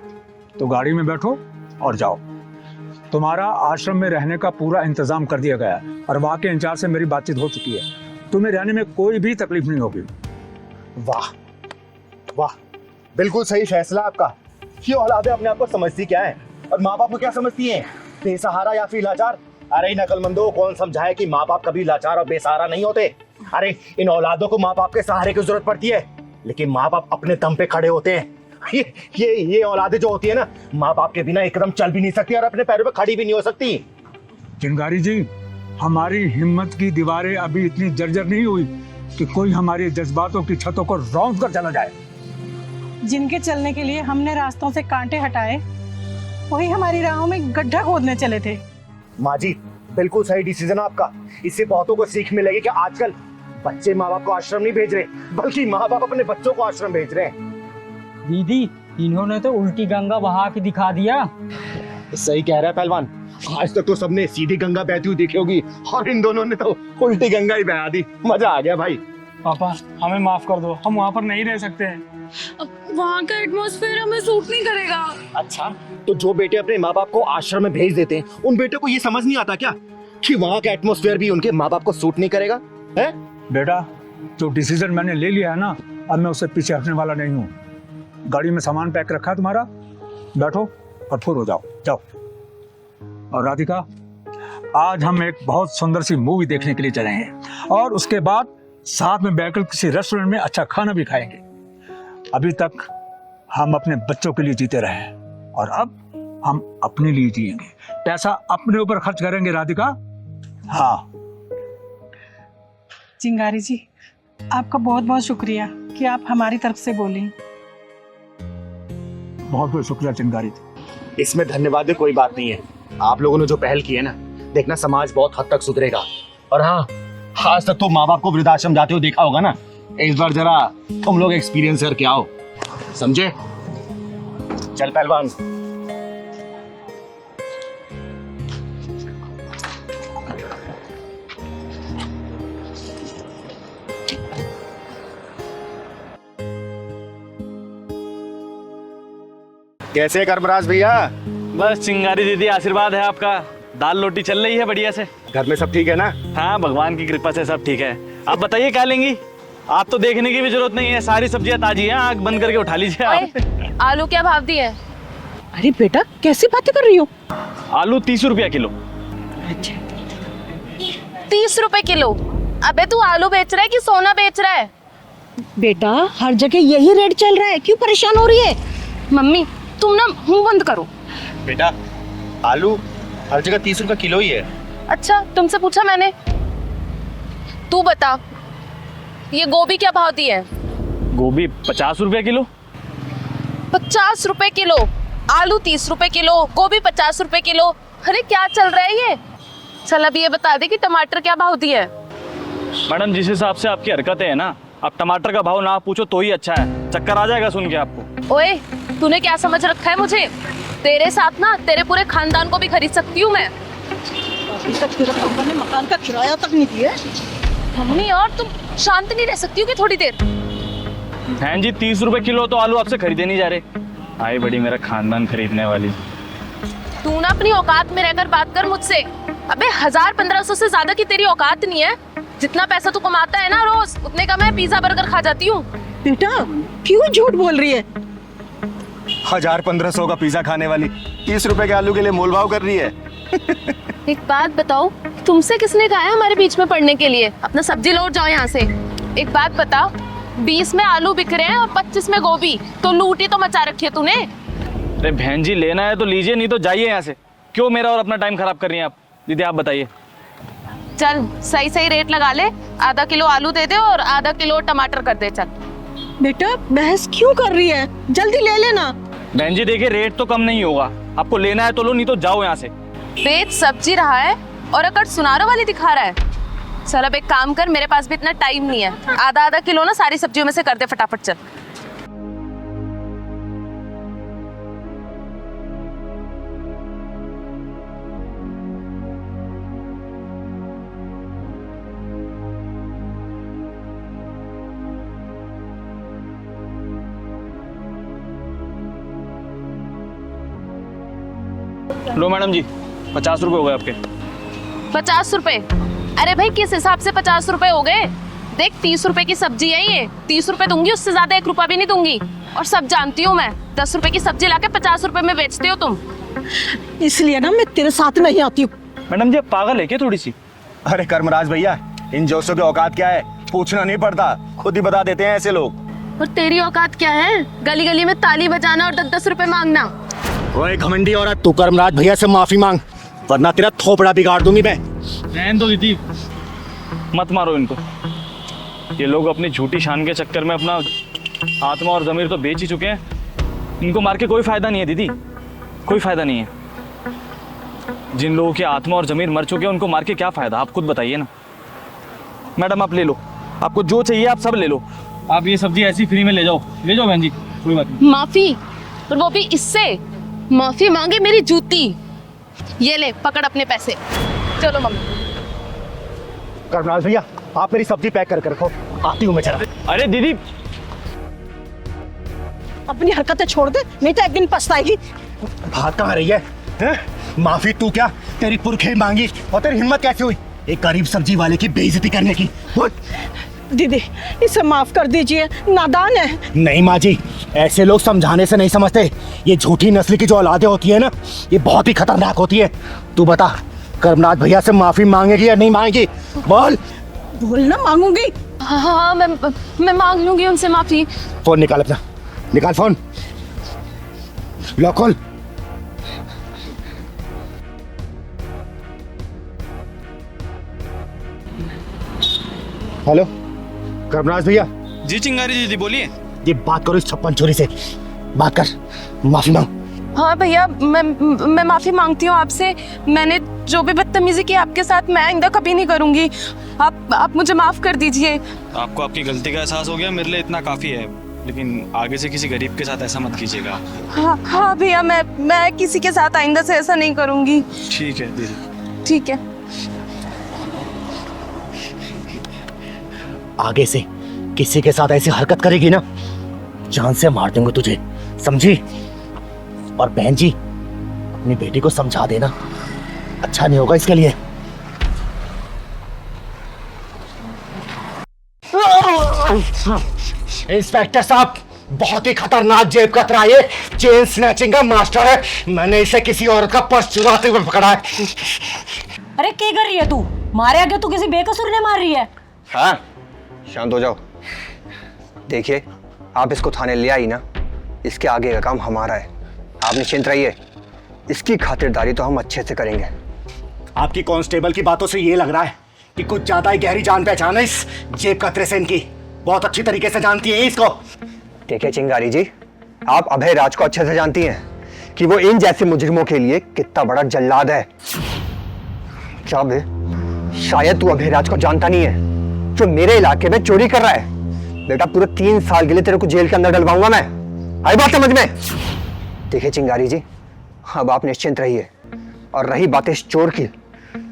तो गाड़ी में बैठो और जाओ। तुम्हारा आश्रम में रहने का पूरा इंतजाम कर दिया गया है, और वहाँ के इंचार्ज से मेरी बातचीत हो चुकी है। तुम्हें रहने में कोई भी तकलीफ नहीं होगी। वाह वाह, बिल्कुल सही फैसला आपका। ये औलादे अपने आप को समझती क्या है और माँ बाप को क्या समझती हैं? बेसहारा या फिर लाचार? अरे नकलमंदों, कौन समझाए कि माँ बाप कभी लाचार और बेसहारा नहीं होते। अरे इन औलादों को माँ बाप के सहारे की जरूरत पड़ती है, लेकिन माँ बाप अपने दम पे खड़े होते हैं। ये औलादे जो होती है ना, माँ बाप के बिना एकदम चल भी नहीं सकती और अपने पैरों पे खड़ी भी नहीं हो सकती। चिंगारी जी, हमारी हिम्मत की दीवारें अभी इतनी जर्जर नहीं हुई कि कोई हमारे जज्बातों की छतों को रौंद कर चला जाए। जिनके चलने के लिए हमने रास्तों से कांटे हटाए, वही हमारी राहों में गड्ढा खोदने चले थे। माँ जी, बिल्कुल सही डिसीजन आपका। इससे बहुतों को सीख मिलेगी कि आजकल बच्चे माँ बाप को आश्रम नहीं भेज रहे, बल्कि माँ बाप अपने बच्चों को आश्रम भेज रहे हैं। दीदी, इन्होंने तो उल्टी गंगा बहा के दिखा दिया। सही कह रहा है पहलवान, आज तक तो सबने सीधी गंगा बहती हुई देखी होगी और इन दोनों ने तो उल्टी गंगा ही बहा दी। मजा आ गया भाई। पापा हमें माफ कर दो, हम वहाँ पर नहीं रह सकते हैं। वहाँ का एटमॉस्फेयर हमें सूट नहीं करेगा। अच्छा, तो जो बेटे अपने माँ बाप को आश्रम में भेज देते हैं, उन बेटों को ये समझ नहीं आता क्या कि वहाँ का एटमॉस्फेयर भी उनके माँ बाप को सूट नहीं करेगा? है बेटा, जो डिसीजन मैंने ले लिया है ना, अब मैं उससे पीछे हटने वाला नहीं हूँ। गाड़ी में सामान पैक रखा है तुम्हारा, बैठो और फुर हो जाओ, जाओ। और राधिका, आज हम एक बहुत सुंदर सी मूवी देखने के लिए चले हैं और उसके बाद साथ में बैठकर किसी रेस्टोरेंट में अच्छा खाना भी खाएंगे। अभी तक हम अपने बच्चों के लिए जीते रहे हैं और अब हम अपने लिए जिएंगे, पैसा अपने ऊपर खर्च करेंगे। राधिका, हाँ। चिंगारी जी, आपका बहुत बहुत शुक्रिया कि आप हमारी तरफ से बोली। बहुत बहुत शुक्रिया चिंगारी। इसमें धन्यवाद कोई बात नहीं है। आप लोगों ने जो पहल की है ना, देखना समाज बहुत हद तक सुधरेगा। और हाँ, आज तक तो माँ बाप को वृद्धाश्रम जाते हुए देखा होगा ना, इस बार जरा तुम लोग एक्सपीरियंस करके आओ, समझे? चल पहलवान। कैसे करमराज भैया? बस चिंगारी दीदी, आशीर्वाद है आपका। दाल रोटी चल रही है बढ़िया से। घर में सब ठीक है ना? हाँ, भगवान की कृपा से सब ठीक है। आप बताइए क्या लेंगी? आप तो देखने की भी जरूरत नहीं है, सारी सब्जियां ताजी हैं, आग बंद करके उठा लीजिए आप। आलू क्या भाव दिए? अरे बेटा, कैसी बातें कर रही हो? आलू 30 रुपया किलो। 30 रुपए किलो? अबे तू आलू बेच रहा है कि सोना बेच रहा है? बेटा, हर जगह यही रेट चल रहा है, क्यों परेशान हो रही है? मम्मी, तुम ना मुंह बंद करो। बेटा, आलू हर जगह 30 रुपए किलो ही है। अच्छा, तुमसे पूछा मैंने? तू बता, ये गोभी क्या भाव दी है? गोभी 50 रुपया किलो। 50 रुपए किलो? आलू 30 रुपए किलो, गोभी 50 रुपए किलो। अरे क्या चल रहा है ये? चल अभी ये बता दे कि टमाटर क्या भाव दिए है? मैडम, जिस हिसाब से आपकी हरकतें हैं ना, अब टमाटर का भाव ना पूछो तो ही अच्छा है, चक्कर आ जाएगा सुन के आपको। ओए, तूने क्या समझ रखा है मुझे? तेरे साथ ना तेरे पूरे खानदान को भी खरीद सकती हूँ मैं। अभी तक तेरा पापा ने मकान का किराया तक नहीं दिया। मम्मी, और तुम शांत नहीं रह सकती हो कि थोड़ी देर? हैं जी, 30 रुपए किलो तो आलू आपसे खरीदे नहीं जा रहे। आई बड़ी मेरा खानदान खरीदने वाली। तू ना अपनी औकात में रहकर बात कर मुझसे। अबे 1000-1500 से ज्यादा की तेरी औकात नहीं है। जितना पैसा तू कमाता है ना रोज, उतने का मैं पिज्जा बर्गर खा जाती हूँ। बेटा, क्यों झूठ बोल रही है? 1000-1500 का पिज्जा खाने वाली 30 रुपए के आलू के लिए मोलभाव कर रही है। एक बात बताओ, तुमसे किसने कहा है हमारे बीच में पड़ने के लिए? अपना सब्जी लौट जाओ यहाँ से। एक बात बता, 20 में आलू बिक रहे हैं और 25 में गोभी, तो लूटी तो मचा रखी है तूने। अरे बहन जी, लेना है तो लीजिए, नहीं तो जाइए यहाँ से। क्यों मेरा और अपना टाइम खराब कर रही हैं आप? दीदी आप बताइए। चल सही सही रेट लगा ले, आधा किलो आलू दे दे और आधा किलो टमाटर कर दे। चल बेटा, बहस क्यों कर रही है? जल्दी ले लेना। बहन जी देखिए, रेट तो कम नहीं होगा, आपको लेना है तो लो, नहीं तो जाओ यहाँ से। बेच सब्जी रहा है और अकड़ सुनारों वाली दिखा रहा है। चल अब एक काम कर, मेरे पास भी इतना टाइम नहीं है, आधा आधा किलो ना सारी सब्जियों में से कर दे फटाफट। चल लो मैडम जी, 50 रुपए हो गए आपके। 50 रुपए? अरे भाई किस हिसाब से 50 रुपए हो गए? देख 30 रुपए की सब्जी है ये, 30 रुपए दूंगी, उससे ज्यादा 1 रुपया भी नहीं दूंगी। और सब जानती हूँ मैं, 10 रुपए की सब्जी लाके 50 रुपए में बेचते हो तुम। इसलिए ना मैं तेरे साथ नहीं आती हूँ। मैडम जी, आप पागल है क्या थोड़ी सी? अरे कर्मराज भैया, इन जोशों की औकात क्या है पूछना नहीं पड़ता, खुद ही बता देते हैं ऐसे लोग। और तेरी औकात क्या है? गली गली में ताली बजाना और 10-10 रुपए मांगना। ओए घमंडी औरत, तू कर्मराज भैया से माफी मांग, वरना तेरा थोपड़ा बिगाड़ दूंगी मैं। रहने दो दीदी, मत मारो इनको। ये लोग अपनी झूठी शान के चक्कर में अपना आत्मा और ज़मीर तो बेच ही चुके हैं। इनको मार के कोई फायदा नहीं है दीदी, कोई फायदा नहीं है। जिन लोगों की आत्मा और ज़मीर मर चुके हैं उनको मार के क्या फायदा, आप खुद बताइए ना। मैडम आप ले लो, आपको जो चाहिए आप सब ले लो। आप ये सब्जी ऐसी फ्री में ले जाओ बहन जी, कोई बात नहीं। माफी? और वो भी इससे? माफी मांगे मेरी जूती। ये ले पकड़ अपने पैसे, चलो मम्मी। कर्मराज भैया, आप मेरी सब्जी पैक करके रखो, आती हूँ मैं जरा। अरे दीदी, अपनी हरकतें छोड़ दे, नहीं तो एक दिन पछताएगी। भाग कहाँ रही है? हैं? माफी तू क्या, तेरी पुरखे मांगी और तेरी हिम्मत कैसे हुई एक गरीब सब्जी वाले की बेइज्जती करने की? बोल। दीदी इसे माफ कर दीजिए, नादान है। नहीं माँ जी, ऐसे लोग समझाने से नहीं समझते। ये झूठी नस्ल की जो औलादें होती है ना, ये बहुत ही खतरनाक होती है। तू बता, कर्मनाथ भैया से माफी मांगेगी या नहीं मांगेगी? बोल। बोल ना, मांगूंगी। हाँ मैं मांग लूंगी उनसे माफी। फोन निकाल अपना, निकाल फोन, लो खोल। हेलो कर्मराज भैया। जी चिंगारी दीदी बोलिए। ये बात करो इस छप्पन छोरी से, बात कर, माफी मांग। हाँ भैया, मैं माफी मांगती हूँ आपसे। मैंने जो भी बदतमीजी की आपके साथ, मैं आइंदा कभी नहीं करूंगी। आप मुझे माफ कर दीजिए। आपको आपकी गलती का एहसास हो गया, मेरे लिए इतना काफी है। लेकिन आगे से किसी गरीब के साथ ऐसा मत कीजिएगा। हाँ भैया, मैं किसी के साथ आइंदा से ऐसा नहीं करूंगी। ठीक है दीदी। ठीक है। आगे से किसी के साथ ऐसी हरकत करेगी ना, जान से मार दूंगा तुझे, समझी? और बहन जी, अपनी बेटी को समझा देना, अच्छा नहीं होगा इसके लिए। इंस्पेक्टर साहब, बहुत ही खतरनाक जेब कतरा, ये चेन स्नैचिंग का मास्टर है। मैंने इसे किसी औरत का पर्स चुराते हुए पकड़ा है। अरे क्या कर रही है तू? मारे आगे तू किसी बेकसूर ने मार रही है। हाँ, शांत हो जाओ। देखिए, आप इसको थाने ले आई ना, इसके आगे का काम हमारा है। आप निश्चिंत रहिए, इसकी खातिरदारी तो हम अच्छे से करेंगे। आपकी कांस्टेबल की बातों से ये लग रहा है कि कुछ ज्यादा ही गहरी जान पहचान है इस जेब कतरे से इनकी। बहुत अच्छी तरीके से जानती है इसको। देखिए चिंगारी जी, आप अभय राज को अच्छे से जानती हैं कि वो इन जैसे मुजरिमों के लिए कितना बड़ा जल्लाद है। क्या बे, शायद तू अभय राज को जानता नहीं है, जो मेरे इलाके में चोरी कर रहा है। बेटा, पूरे 3 साल के लिए तेरे को जेल के अंदर डलवाऊंगा मैं। आई बात समझ में? देखिए चिंगारी जी, अब आप निश्चिंत रहिए। और रही बात इस चोर की,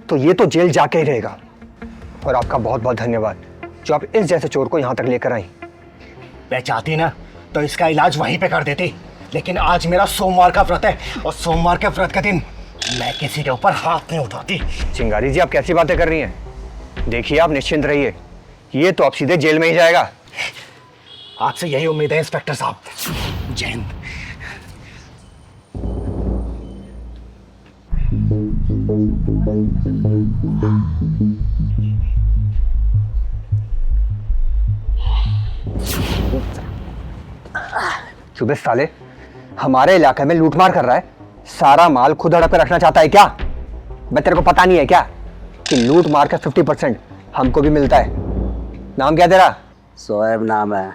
तो ये तो जेल जाके ही रहेगा। और आपका बहुत बहुत धन्यवाद जो आप इस जैसे चोर को यहाँ तक लेकर आई। मैं चाहती ना तो इसका इलाज वहीं पे कर देती, लेकिन आज मेरा सोमवार का व्रत है और सोमवार के व्रत के दिन मैं किसी के ऊपर हाथ नहीं उठाती। चिंगारी जी, आप कैसी बातें कर रही हैं? देखिए, आप निश्चिंत रहिए, ये तो आप सीधे जेल में ही जाएगा। आपसे यही उम्मीद है इंस्पेक्टर साहब। जय हिंद। सुबह साले हमारे इलाके में लूटमार कर रहा है, सारा माल खुद हड़प कर रखना चाहता है क्या? मैं तेरे को पता नहीं है क्या कि लूट मार का 50% हमको भी मिलता है? नाम क्या तेरा? शोएब नाम है।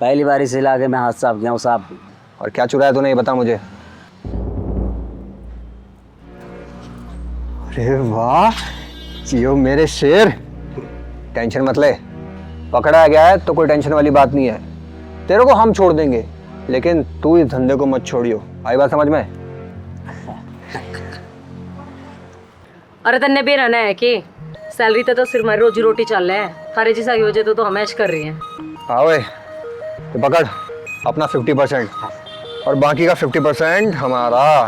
पहली बार इस इलाके में हाथ साफ गया हूँ साहब। और क्या चुराया तूने, ये बता मुझे। अरे वाह, जियो मेरे शेर। टेंशन मत ले, पकड़ा गया है तो कोई टेंशन वाली बात नहीं है। तेरे को हम छोड़ देंगे, लेकिन तू इस धंधे को मत छोड़ियो। आई बात समझ में? अरे तन्ने भी रहना है कि सैलरी तो सिर्फ हमारी रोजी रोटी चल रहा है। हरे जी सही हो जाए तो हम ऐश कर रही हैं। हाँ वे, तो पकड़ अपना 50% और बाकी का 50% हमारा।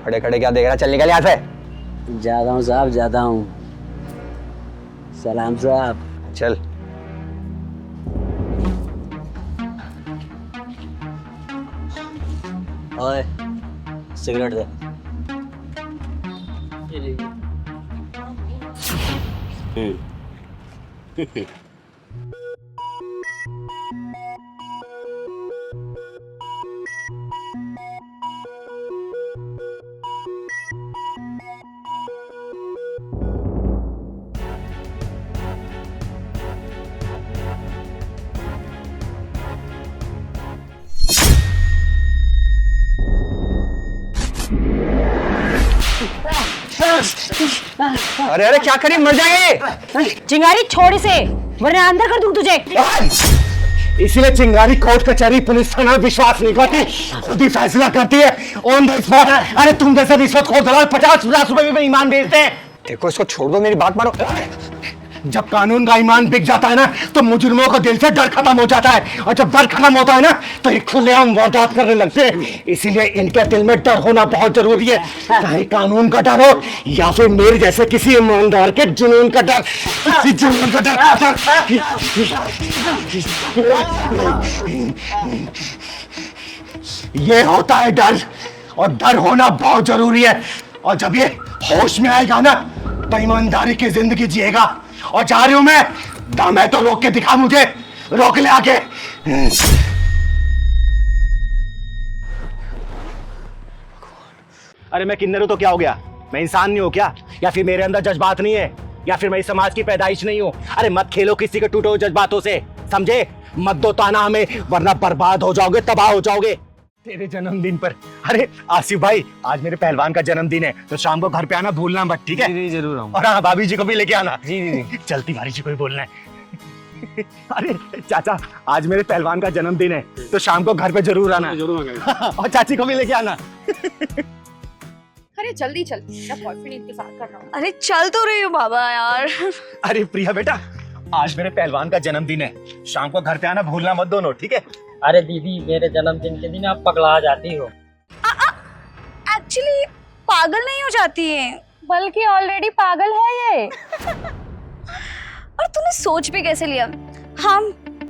खड़े खड़े क्या देख रहा, चल निकल यहाँ से। जाता हूँ साहब, जाता हूँ। सलाम साहब। चल। ओए सिगरेट दे। अरे अरे क्या करी, मर जाएंगे। चिंगारी छोड़ इसे, वरना अंदर कर दूं तुझे। इसलिए चिंगारी कोर्ट कचहरी पुलिस थाना विश्वास नहीं करती, खुद ही फैसला करती है ऑन द स्पॉट। अरे तुम जैसे रिश्वत खोर दलाल 50-50 रुपए में ईमान बेचते हैं। देखो इसको छोड़ दो, मेरी बात मानो। जब कानून का ईमान बिक जाता है ना तो मुजरिमों का दिल से डर खत्म हो जाता है, और जब डर खत्म होता है ना तो ये खुलेआम वारदात करने लगते हैं। इसीलिए इनके दिल में डर होना बहुत जरूरी है, चाहे कानून का डर हो या फिर मेरे जैसे किसी ईमानदार के जुनून का डर। किसी जुनून का डर। ये होता है डर, और डर होना बहुत जरूरी है। और जब ये होश में आएगा ना तो ईमानदारी की जिंदगी जिएगा। और जा रही हूं मैं, दम है तो रोक के दिखा मुझे, रोक ले आके। अरे मैं किन्नर हूं तो क्या हो गया, मैं इंसान नहीं हूं क्या? या फिर मेरे अंदर जज्बात नहीं है, या फिर मैं इस समाज की पैदाइश नहीं हूं? अरे मत खेलो किसी के टूटे हुए जज्बातों से, समझे? मत दो ताना हमें, वरना बर्बाद हो जाओगे, तबाह हो जाओगे। तेरे जन्मदिन पर, अरे आसिफ भाई आज मेरे पहलवान का जन्मदिन है, तो शाम को घर पे आना भूलना मत, ठीक है? जी जरूर आऊंगा। और हाँ, भाभी जी को भी लेके आना। जी जी। चलती भारी जी को भी बोलना है। अरे चाचा आज मेरे पहलवान का जन्मदिन है, तो शाम को घर पे जरूर आना। और चाची को भी लेके आना। अरे जल्दी चल, मेरा बॉयफ्रेंड इंतजार कर रहा हूँ। अरे चल तो रही हो बाबा यार। अरे प्रिया बेटा आज मेरे पहलवान का जन्मदिन है, शाम को घर पे आना भूलना मत दोनों, ठीक है? अरे दीदी मेरे जन्मदिन के दिन आप पगला जाती हो। एक्चुअली पागल नहीं हो जाती है, बल्कि ऑलरेडी पागल है ये। और तूने सोच भी कैसे लिया हम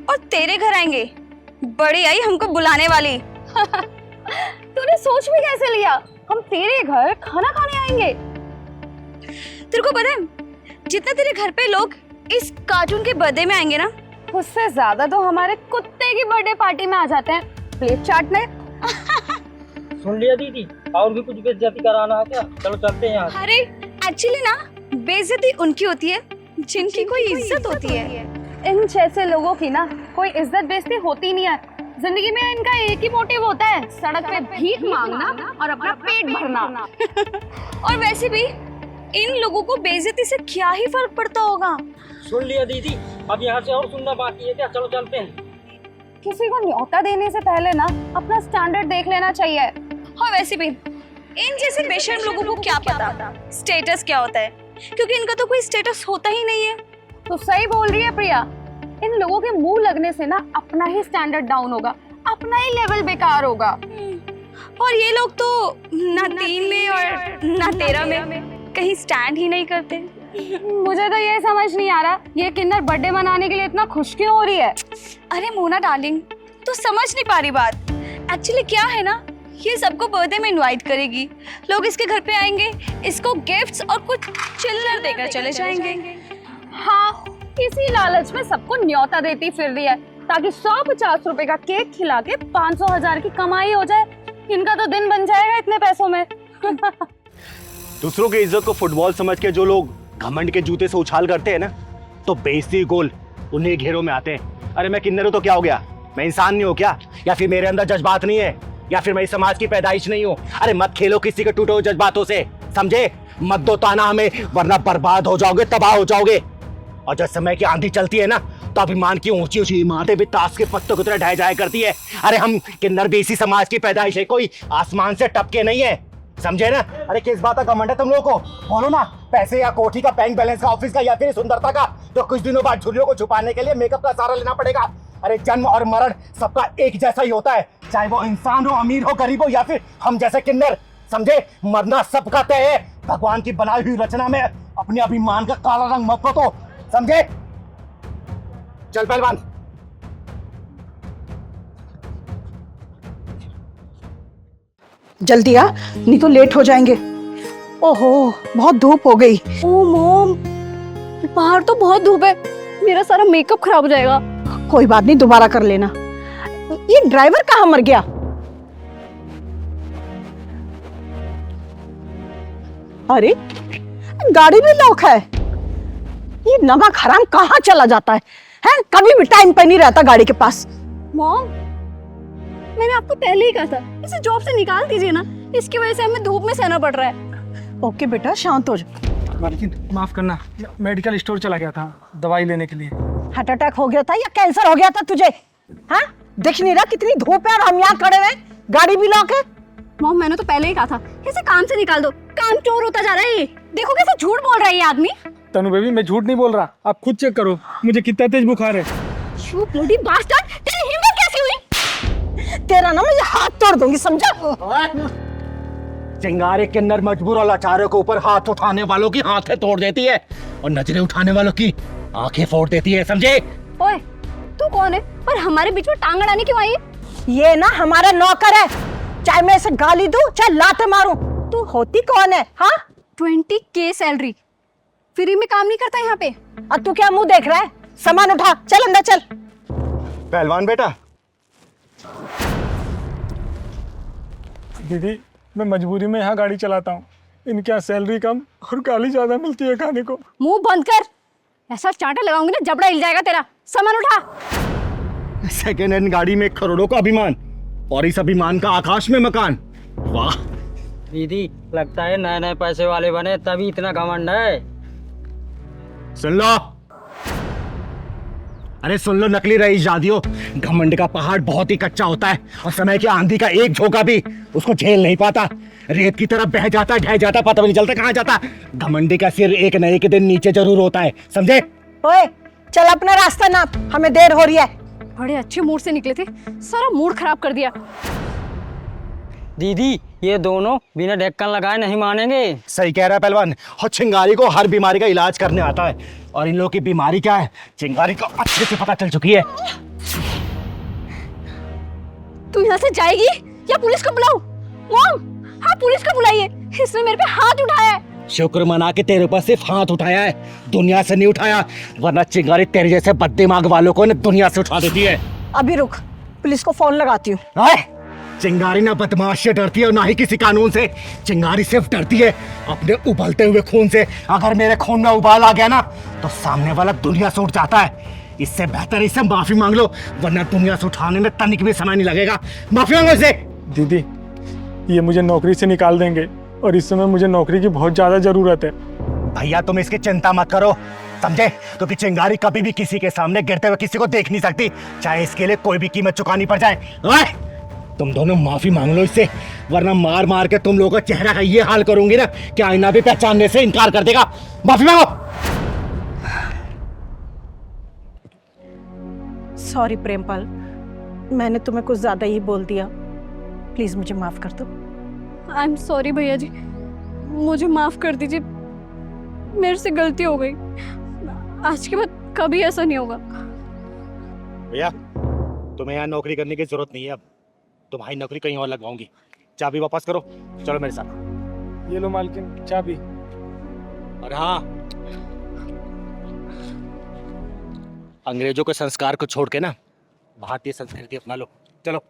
और तेरे घर आएंगे? बड़ी आई हमको बुलाने वाली। तूने सोच भी कैसे लिया हम तेरे घर खाना खाने आएंगे? तेरे को पता है जितने तेरे घर पे लोग इस कार्टून के बर्थडे में आएंगे ना, उससे ज्यादा तो हमारे कुत्ते की बर्थडे पार्टी में आ जाते हैं प्लेट चाटने। सुन लिया दीदी, और भी कुछ बेइज्जती कराना है क्या? चलो चलते हैं यहाँ से। अरे एक्चुअली ना बेइज्जती उनकी होती है जिनकी कोई इज्जत होती है। इन जैसे लोगों की ना कोई इज्जत बेइज्जती होती नहीं है। जिंदगी में इनका एक ही मोटिव होता है, सड़क पे भीख मांगना और अपना पेट भरना। और वैसे भी इन लोगों को बेइज्जती से क्या ही फर्क पड़ता होगा। सुन लिया दीदी, अब यहाँ से और सुनना बाकी है क्या? चलो चलते हैं। किसी को न्योता देने से पहले ना अपना स्टैंडर्ड देख लेना चाहिए। और वैसे भी इन जैसे बेशर्म लोगों को क्या पता स्टेटस क्या होता है, क्योंकि इनका तो कोई स्टेटस होता ही नहीं है। तो सही बोल रही है प्रिया, इन लोगों के मुंह लगने से ना अपना ही स्टैंडर्ड डाउन होगा, अपना ही लेवल बेकार होगा। और ये लोग तो ना 3 में और ना 13 में कहीं स्टैंड ही नहीं करते। मुझे तो ये समझ नहीं आ रहा ये किन्नर बर्थडे मनाने के लिए इतना खुश क्यों हो रही है। अरे मोना डार्लिंग, तो समझ नहीं पा रही बात। एक्चुअली क्या है ना, ये सबको बर्थडे में इनवाइट करेगी, लोग इसके घर पे आएंगे, इसको गिफ्ट्स और कुछ चिल्लर देकर चले जाएंगे। हाँ, इसी लालच में सबको न्योता देती फिर रही है, ताकि 150 रुपए का केक खिला के 500,000 की कमाई हो जाए। इनका तो दिन बन जाएगा इतने पैसों में। दूसरों की इज्जत को फुटबॉल समझ के जो लोग घमंड के जूते से उछाल करते हैं ना, तो बेइज्जती गोल उन्हीं घेरों में आते हैं। अरे मैं किन्नर हूं तो क्या हो गया, मैं इंसान नहीं हूं क्या? या फिर मेरे अंदर जज्बात नहीं है, या फिर मैं इस समाज की पैदाइश नहीं हूं? अरे मत खेलो किसी के टूटे हुए जज्बातों से, समझे? मत दो ताना हमें, वरना बर्बाद हो जाओगे, तबाह हो जाओगे। और जब समय की आंधी चलती है ना तो अभिमान की ऊंची ऊंची इमारतें भी ताश के पत्तों की तरह ढह जाया करती है। अरे हम किन्नर भी इसी समाज की पैदाइश है, कोई आसमान से टपके नहीं है, समझे ना? अरे किस बात का घमंड है तुम लोगों को? बोलो ना, पैसे या कोठी का, बैंक बैलेंस का, ऑफिस का, या फिर सुंदरता का? तो कुछ दिनों बाद झुर्रियों को छुपाने के लिए मेकअप का सहारा लेना पड़ेगा। अरे जन्म और मरण सबका एक जैसा ही होता है, चाहे वो इंसान हो, अमीर हो, गरीब हो, या फिर हम जैसे किन्नर। समझे? मरना सबका तय है। भगवान की बनाई हुई रचना में अपने अभिमान का काला रंग मत पोतो, समझे? चल पहलवान। जल्दी आ, नहीं तो लेट हो जाएंगे। ओहो, बहुत धूप हो गई। ओ मॉम, बाहर तो बहुत धूप है, मेरा सारा मेकअप खराब हो जाएगा। कोई बात नहीं, दोबारा कर लेना। ये ड्राइवर कहाँ मर गया? अरे गाड़ी भी लॉक है। ये नमक हराम कहाँ चला जाता है? हैं? कभी भी टाइम पे नहीं रहता गाड़ी के पास। मॉम, मैंने आपको पहले ही कहा था इसे जॉब से निकाल दीजिए ना, इसकी वजह से हमें धूप में सहना पड़ रहा है। ओके बेटा, शांत हो जा। मालकिन माफ करना, मेडिकल स्टोर चला गया था दवाई लेने के लिए। हार्ट अटैक हो गया था या कैंसर हो गया था तुझे? हाँ, दिख नहीं रहा कितनी धूप है और हम यहाँ खड़े हुए, गाड़ी भी लॉक है। मॉम, मैंने तो पहले ही कहा था इसे काम से निकाल दो, काम चोर होता जा रहा है ये। देखो कैसे झूठ बोल रहा है ये आदमी। तनु बेबी, मैं झूठ नहीं बोल रहा, आप खुद चेक करो मुझे कितना तेज बुखार है। यू ब्लडी बास्टर्ड, तेरी हिम्मत कैसे हुई? तेरा ना मैं हाथ तोड़ दूंगी, समझा? चिंगारी किन्नर मजबूर और लाचारों के ऊपर हाथ उठाने वालों की आंखें तोड़ देती है और नजरें उठाने वालों की आंखें फोड़ देती है, समझे? ओए, तू कौन है और हमारे बीच में टांग अड़ाने क्यों आई है? ये ना हमारा नौकर है, चाहे मैं इसे गाली दूं चाहे लाते मारूं। तू होती कौन है? हाँ, 20K सैलरी, फ्री में काम नहीं करता यहाँ पे। अब तू क्या मुंह देख रहा है? सामान उठा, चल अंदर चल। पहलवान बेटा। दीदी, मैं मजबूरी में यहाँ गाड़ी चलाता हूँ, इनके यहाँ सैलरी कम और गाली ज्यादा मिलती है खाने को। मुंह बंद कर, ऐसा चांटा लगाऊंगी ना जबड़ा हिल जाएगा तेरा। सामान उठा। सेकेंड हैंड गाड़ी में करोड़ों का अभिमान और इस अभिमान का आकाश में मकान। वाह दीदी, लगता है नए नए पैसे वाले बने तभी इतना घमंड है। सुन लो, अरे सुन लो नकली रईस जादियो, घमंड का पहाड़ बहुत ही कच्चा होता है और समय की आंधी का एक झोंका भी उसको झेल नहीं पाता। रेत की तरह बह जाता, ढह जाता, पता भी नहीं चलता कहाँ जाता। घमंडी का सिर एक न एक दिन नीचे जरूर होता है, समझे? ओए, चल अपना रास्ता नाप, हमें देर हो रही है। बड़े अच्छे मूड से निकले थे, सारा मूड खराब कर दिया। दीदी, ये दोनों बिना ढक्कन लगाए नहीं मानेंगे। सही कह रहा है पहलवान, और चिंगारी को हर बीमारी का इलाज करने आता है और इन लोगों की बीमारी क्या है चिंगारी को अच्छे से पता चल चुकी है। तू यहाँ से जाएगी या पुलिस को बुलाऊं? मॉम, हाँ पुलिस को बुलाइए, इसने मेरे पे हाथ उठाया है। शुक्र मना के तेरे ऊपर सिर्फ हाथ उठाया है, दुनिया से नहीं उठाया, वरना चिंगारी तेरे जैसे बददिमाग वालों को दुनिया से उठा देती है। अभी रुक, पुलिस को फोन लगाती हूँ। चिंगारी ना बदमाश से डरती है और ना ही किसी कानून से। चिंगारी सिर्फ डरती है अपने उबलते हुए खून से। अगर मेरे खून में उबाल आ गया ना तो सामने वाला दुनिया से उठ जाता है। इससे बेहतर इससे माफी मांग लो, वरना दुनिया से उठाने में तनिक भी समय नहीं लगेगा। माफी मांगो इसे। दीदी, ये मुझे नौकरी से निकाल देंगे और इस समय मुझे नौकरी की बहुत ज्यादा जरूरत है। भैया तुम इसकी चिंता मत करो, समझे? क्योंकि चिंगारी कभी भी किसी के सामने गिरते हुए किसी को देख नहीं सकती, चाहे इसके लिए कोई भी कीमत चुकानी पड़ जाए। तुम दोनों माफी मांग लो इससे, वरना मार मार के तुम लोगों का चेहरा का ये हाल करूंगी ना कि आईना भी पहचानने से इनकार कर देगा। माफी मांगो। सॉरी प्रेमपाल, मैंने तुम्हें कुछ ज्यादा ही बोल दिया, प्लीज मुझे माफ कर दो। आई एम सॉरी भैया जी, मुझे माफ कर दीजिए, मेरे से गलती हो गई, आज के बाद कभी ऐसा नहीं होगा। भैया तुम्हें यहाँ नौकरी करने की जरूरत नहीं है, अब तुम्हारी नौकरी कहीं और लगवाऊंगी। चाबी वापस करो, चलो मेरे साथ। ये लो मालकिन चाबी। और हाँ, अंग्रेजों के संस्कार को छोड़ के ना भारतीय संस्कृति अपना लो, चलो।